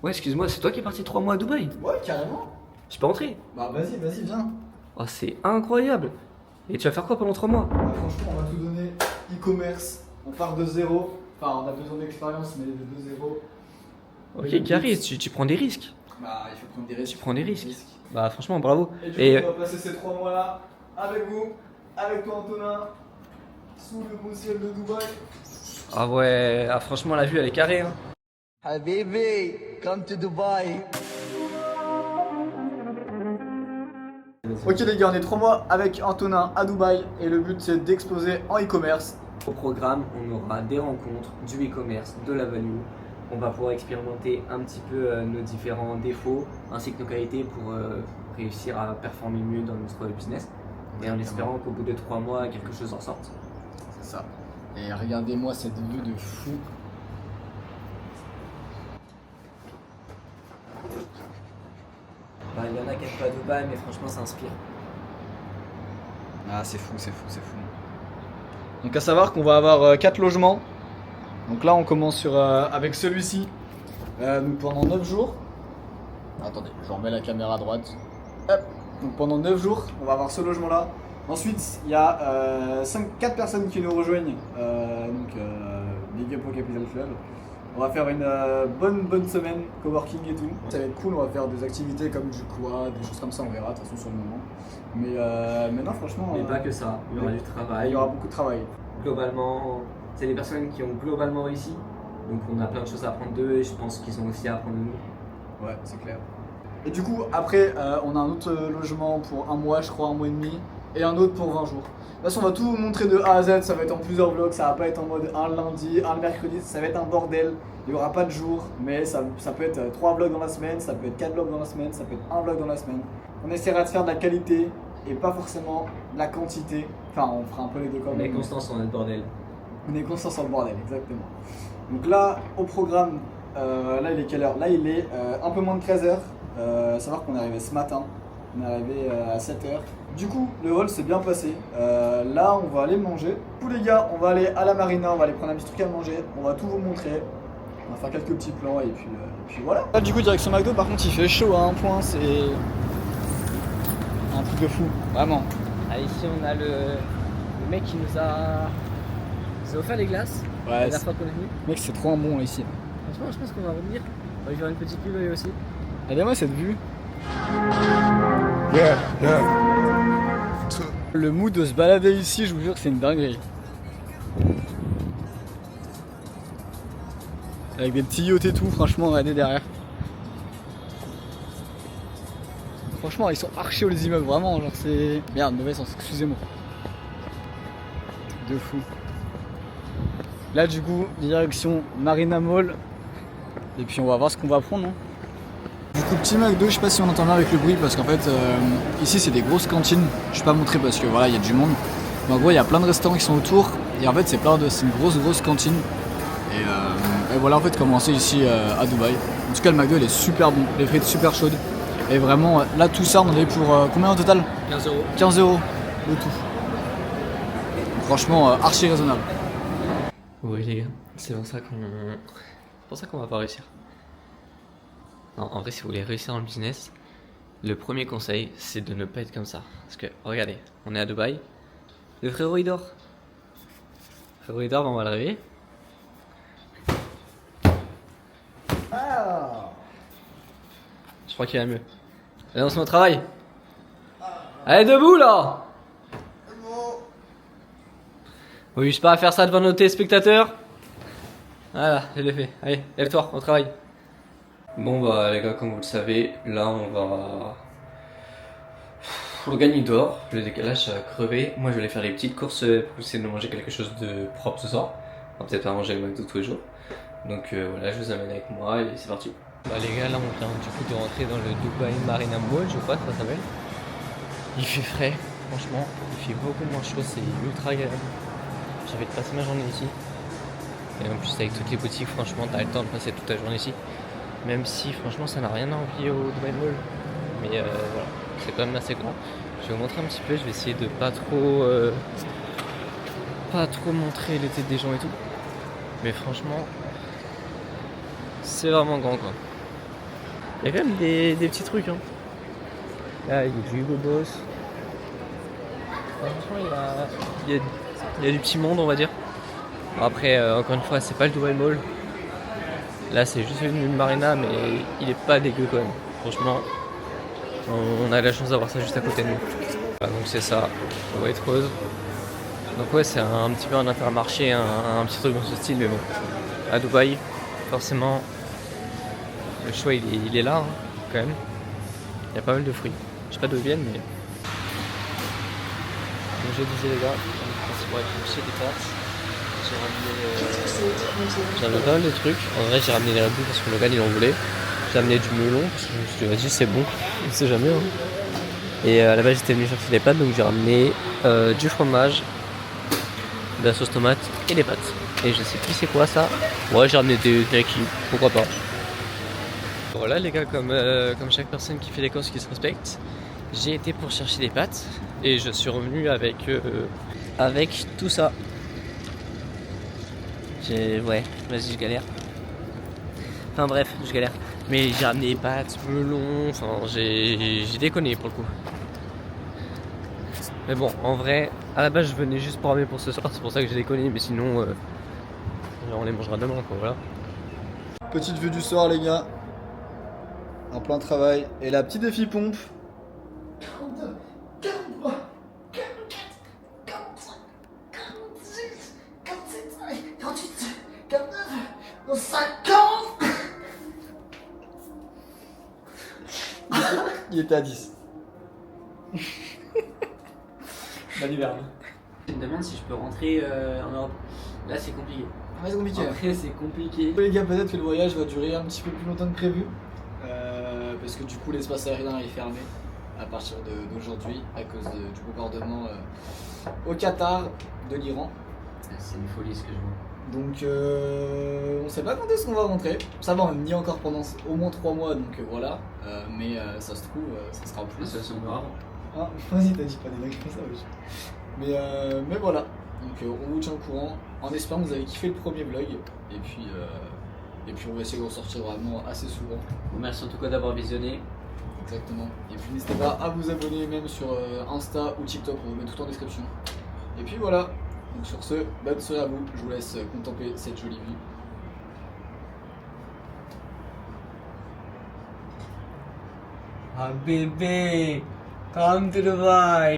Ouais, excuse-moi, c'est toi qui es parti 3 mois à Dubaï? Ouais, carrément. Je peux rentrer? Bah vas-y, viens. Oh, c'est incroyable! Et tu vas faire quoi pendant 3 mois? Bah, franchement, on va tout donner. E-commerce, on part de zéro. Enfin, on a 2 ans d'expérience, mais de zéro. Ok, Caris, tu prends des risques. Bah, il faut prendre des risques. Tu prends des risques. Bah, franchement, bravo. Et du coup, on va passer ces 3 mois-là avec vous, avec toi, Antonin, sous le beau ciel de Dubaï. Ah ouais, ah, franchement, la vue, elle est carrée. Hein. Habibi, come to Dubai. Ok les gars, on est 3 mois avec Antonin à Dubaï et le but c'est d'exploser en e-commerce. Au programme, on aura des rencontres, du e-commerce, de la value. On va pouvoir expérimenter un petit peu nos différents défauts ainsi que nos qualités pour réussir à performer mieux dans notre business. Et en espérant qu'au bout de 3 mois, quelque chose en sorte. C'est ça. Et regardez-moi cette vue de fou. Bah, il y en a qui n'aiment pas Dubaï, mais franchement, ça inspire. Ah c'est fou. Donc à savoir qu'on va avoir 4 logements. Donc là on commence avec celui-ci. Donc pendant 9 jours. Attendez, je remets la caméra à droite. Hop. Donc pendant 9 jours, on va avoir ce logement-là. Ensuite, il y a 4 personnes qui nous rejoignent. Big up au Capital Club. On va faire une bonne semaine coworking et tout. Ça va être cool, on va faire des activités comme du quad, des choses comme ça, on verra de toute façon sur le moment. Mais non, franchement. Mais pas que ça, il y aura du travail. Il y aura beaucoup de travail. Globalement, c'est des personnes qui ont globalement réussi. Donc on a plein de choses à apprendre d'eux et je pense qu'ils ont aussi à apprendre de nous. Ouais, c'est clair. Et du coup, après, on a un autre logement pour 1 mois, je crois, 1 mois et demi, et un autre pour 20 jours. De toute façon, on va tout vous montrer de A à Z, ça va être en plusieurs vlogs, ça va pas être en mode un lundi, un mercredi, ça va être un bordel. Il y aura pas de jour, mais ça peut être 3 vlogs dans la semaine, ça peut être 4 vlogs dans la semaine, ça peut être 1 vlog dans la semaine. On essaiera de faire de la qualité et pas forcément de la quantité. Enfin, on fera un peu les deux quand même. On est constant sur notre bordel. On est constant sur le bordel, exactement. Donc là, au programme, là il est quelle heure? Là il est un peu moins de 13h. Savoir qu'on est arrivé ce matin. On est arrivé à 7h. Du coup, le vol s'est bien passé. Là, on va aller manger. Tous les gars, on va aller à la marina, on va aller prendre un petit truc à manger. On va tout vous montrer. On va faire quelques petits plans et puis voilà. Là, du coup, direction McDo, par contre, il fait chaud à un point. C'est un truc de fou, vraiment. Ah, ici, on a le mec qui nous a offert les glaces. Ouais, la dernière fois qu'on est venu. mec, c'est trop un bon ici. Franchement, je pense qu'on va revenir. On va lui faire une petite pub lui aussi. Regardez-moi cette vue. Le mood de se balader ici, je vous jure que c'est une dinguerie. Avec des petits yachts et tout, franchement, regardez derrière. Franchement, ils sont archi hauts les immeubles, vraiment, genre c'est... Merde, mauvais sens, excusez-moi. De fou. Là, du coup, direction Marina Mall. Et puis on va voir ce qu'on va prendre, hein. Du coup, petit McDo, je sais pas si on entend bien avec le bruit parce qu'en fait, ici c'est des grosses cantines. Je vais pas montrer parce que voilà, il y a du monde. Mais en gros, il y a plein de restaurants qui sont autour. Et en fait, c'est une grosse cantine. Et voilà en fait comment c'est ici à Dubaï. En tout cas, le McDo il est super bon, les frites super chaudes. Et vraiment, là tout ça, on en est pour combien au total? 15 €. 15 € le tout. Franchement, archi raisonnable. Oui les gars, c'est pour ça qu'on va pas réussir. Non, en vrai, si vous voulez réussir dans le business, le premier conseil, c'est de ne pas être comme ça. Parce que, regardez, on est à Dubaï. Le frérot, il dort. Le frérot, il dort, on va le réveiller. Je crois qu'il va mieux. Allez, on se met au travail. Allez, debout, là. Oui, je pas à faire ça devant nos téléspectateurs. Voilà, je l'ai fait. Allez, lève-toi, au travail. Bon bah les gars, comme vous le savez, là on va... Le gagne il dort, le décalage ça va crever. Moi je vais aller faire les petites courses pour essayer de manger quelque chose de propre ce soir. On va peut-être pas manger le McDo tous les jours. Donc voilà, je vous amène avec moi et c'est parti. Bah les gars, là on vient du coup de rentrer dans le Dubai Marina Mall, je crois que ça s'appelle. Il fait frais, franchement, il fait beaucoup moins chaud, c'est ultra agréable. J'avais de passer ma journée ici. Et en plus avec toutes les boutiques, franchement t'as le temps de passer toute ta journée ici. Même si franchement ça n'a rien à envier au Dubai Mall. Mais voilà, c'est quand même assez grand. Je vais vous montrer un petit peu, je vais essayer de pas trop montrer les têtes des gens et tout. Mais franchement, c'est vraiment grand quoi. Il y a quand même des petits trucs. Hein. Là, il y a du Hugo Boss. Franchement, il y a du petit monde, on va dire. Bon, après, encore une fois, c'est pas le Dubai Mall. Là, c'est juste une marina, mais il est pas dégueu quand même. Franchement, on a la chance d'avoir ça juste à côté de nous. Voilà, donc c'est ça, White Rose. Donc ouais, c'est un petit peu un intermarché, un petit truc dans ce style, mais bon. À Dubaï, forcément, le choix il est là, hein, quand même. Il y a pas mal de fruits. Je sais pas d'où ils viennent, mais... Donc je disais les gars, on va aller chercher des pâtes. J'ai ramené pas mal de trucs. En vrai, j'ai ramené les Red Bull parce que Logan il en voulait. J'ai amené du melon parce que je me suis dit, vas-y, c'est bon, on sait jamais. Hein. Et à la base, j'étais venu chercher des pâtes, donc j'ai ramené du fromage, de la sauce tomate et des pâtes. Et je sais plus c'est quoi ça. Ouais, j'ai ramené des knackis, pourquoi pas. Voilà les gars, comme chaque personne qui fait des courses qui se respecte, j'ai été pour chercher des pâtes et je suis revenu avec tout ça. Ouais, vas-y, je galère. Enfin bref, je galère. Mais j'ai ramené pâtes, melon, enfin j'ai déconné pour le coup. Mais bon, en vrai, à la base je venais juste pour ramener pour ce soir, c'est pour ça que j'ai déconné, mais sinon on les mangera demain quoi, voilà. Petite vue du soir les gars. En plein travail. Et la petite défi pompe. 42, 43, 44, 45, 46, 47, 48, 49, 50. Il était à 10. Baliverne. Je me demande si je peux rentrer en Europe. Là c'est compliqué. Ah, c'est compliqué. Après c'est compliqué. Les gars, peut-être que le voyage va durer un petit peu plus longtemps que prévu. Parce que du coup, l'espace aérien est fermé à partir d'aujourd'hui à cause du bombardement au Qatar de l'Iran. C'est une folie ce que je vois. Donc on sait pas quand est-ce qu'on va rentrer. Ça va, on y est encore pendant au moins 3 mois, donc voilà. Mais ça se trouve, ça sera plus. Ça se verra. Ah, vas-y, t'as dit pas des dingueries comme ça, oui. Mais voilà. Donc on vous tient au courant. En espérant que vous avez kiffé le premier vlog. Et puis on va essayer de ressortir vraiment assez souvent. Merci en tout cas d'avoir visionné. Exactement. Et puis n'hésitez pas à vous abonner même sur Insta ou TikTok, on vous met tout en description. Et puis voilà. Donc sur ce, bonne soirée à vous. Je vous laisse contempler cette jolie vue. Ah bébé, come to Dubai.